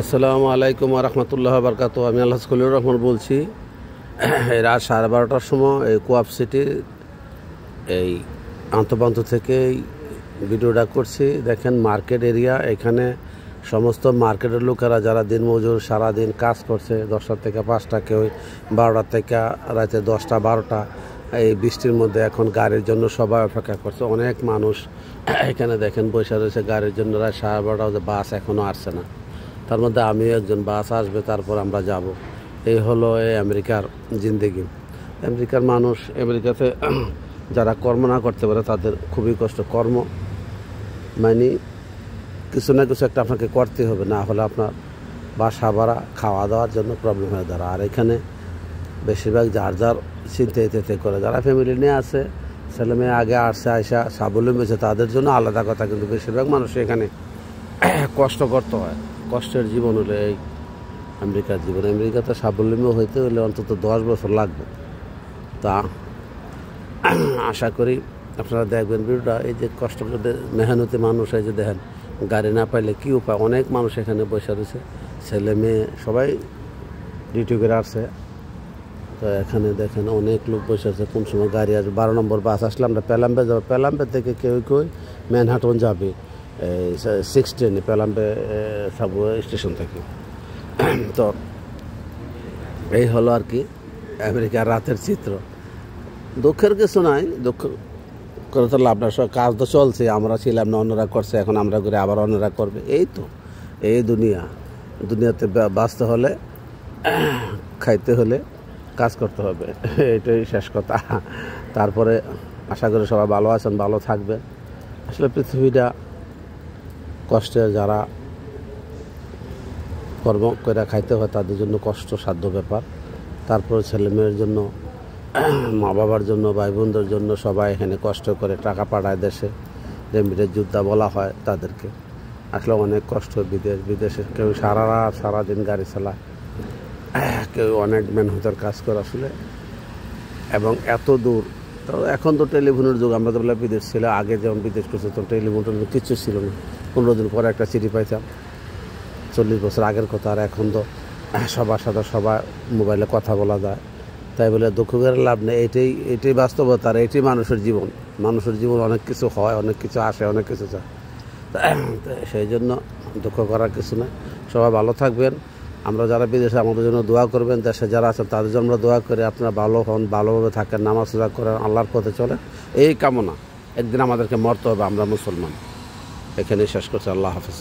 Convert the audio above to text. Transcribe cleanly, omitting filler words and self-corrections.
আসসালামু আলাইকুম রহমতুল্লাহ বরকাত। আমি আল্লাহ খলিলুর রহমান বলছি। রাত 12:30টার সময় এই কোয়াপ সিটি এই আন্তঃপ্রান্ত থেকে ভিডিওটা করছি। দেখেন মার্কেট এরিয়া, এখানে সমস্ত মার্কেটের লোকেরা যারা দিনমজুর সারাদিন কাজ করছে 10টা থেকে 5টা, কেউ 12টা থেকে রাতে 10টা 12টা, এই বৃষ্টির মধ্যে এখন গাড়ির জন্য সবাই অপেক্ষা করছে। অনেক মানুষ এখানে দেখেন বসে রয়েছে গাড়ির জন্য। রাত 12:30 বাস এখনও আসছে না, তার মধ্যে আমিও একজন। বাস আসবে, তারপর আমরা যাব। এই হলো এই আমেরিকার জিন্দেগি। আমেরিকার মানুষ, আমেরিকাতে যারা কর্ম না করতে পারে তাদের খুবই কষ্ট। কর্ম মানে কিছু না কিছু একটা আপনাকে করতে হবে, না হলে আপনার বাসা ভাড়া খাওয়া দাওয়ার জন্য প্রবলেম হয়ে দাঁড়ায়। আর এখানে বেশিরভাগ যার যার চিন্তা করে, যারা ফ্যামিলি নিয়ে আসে, ছেলে মেয়ে আগে আসছে আইসা স্বাবলম্বী হয়েছে, তাদের জন্য আলাদা কথা। কিন্তু বেশিরভাগ মানুষ এখানে কষ্ট করতে হয়। কষ্টের জীবন হলে এই আমেরিকার জীবন। আমেরিকাতে স্বাবলম্বী হইতে হলে অন্তত 10 বছর লাগবে। তা আশা করি আপনারা দেখবেন ভিডিওটা। এই যে কষ্ট করে মেহনতি মানুষ, এই যে দেখেন গাড়ি না পাইলে কী উপায়। অনেক মানুষ এখানে বসে রয়েছে, ছেলে মেয়ে সবাই ডিউটি করে আসছে। তো এখানে দেখেন অনেক লোক বসে আছে। কোন সময় গাড়ি আসবে? 12 নম্বর বাস আসলে আমরা পেলাম্বে যাবো। পেলাম্বে থেকে কেউ ম্যানহাটন যাবে, 16 পেলাম্বে সাবওয়ে স্টেশন থেকে। তো এই হলো আর কি আমেরিকার রাতের চিত্র। দুঃখের কিছু নাই, দুঃখ করে তো লাভ না। কাজ তো চলছে, আমরা ছিলাম না, অন্যরা করছে, এখন আমরা করে আবার অন্যরা করবে। এই তো এই দুনিয়াতে বাঁচতে হলে, খাইতে হলে কাজ করতে হবে, এটাই শেষ কথা। তারপরে আশা করি সবাই ভালো আছেন, ভালো থাকবে। আসলে পৃথিবীটা কষ্টে, যারা কর্ম করে খাইতে হয় তাদের জন্য কষ্টসাধ্য ব্যাপার। তারপরে ছেলে মেয়ের জন্য, মা বাবার জন্য, ভাই বোনদের জন্য সবাই এখানে কষ্ট করে টাকা পাঠায় দেশে। রেমিটেন্স যোদ্ধা বলা হয় তাদেরকে। আসলে অনেক কষ্ট। বিদেশে কেউ সারাদিন গাড়ি চালায়, কেউ অনেক মেহনতের কাজ করে আসলে। এবং এত দূর, তো এখন তো টেলিফোনের যুগ। আমরা তো বলে বিদেশ ছিল, আগে যেমন বিদেশ করছে তো টেলিফোন কিছু ছিল না। 15 দিন পরে একটা চিঠি পাইতাম, 40 বছর আগের কথা। আর এখন তো সবার সাথে সবার মোবাইলে কথা বলা যায়। তাই বলে দুঃখ করে লাভ নেই। এটাই বাস্তবতা, আর এটাই মানুষের জীবন। মানুষের জীবন অনেক কিছু হয়, অনেক কিছু আসে, অনেক কিছু যায়। সেই জন্য দুঃখ করার কিছু নয়। সবাই ভালো থাকবেন। আমরা যারা বিদেশে, আমাদের জন্য দোয়া করবেন। দেশে যারা আছেন তাদের জন্য আমরা দোয়া করি, আপনারা ভালো হন, ভালোভাবে থাকেন, নামাজ রোজা করেন, আল্লাহর পথে চলেন, এই কামনা। একদিন আমাদেরকে মরতে হবে, আমরা মুসলমান। এখানেই শেষ করছি। আল্লাহ হাফেজ।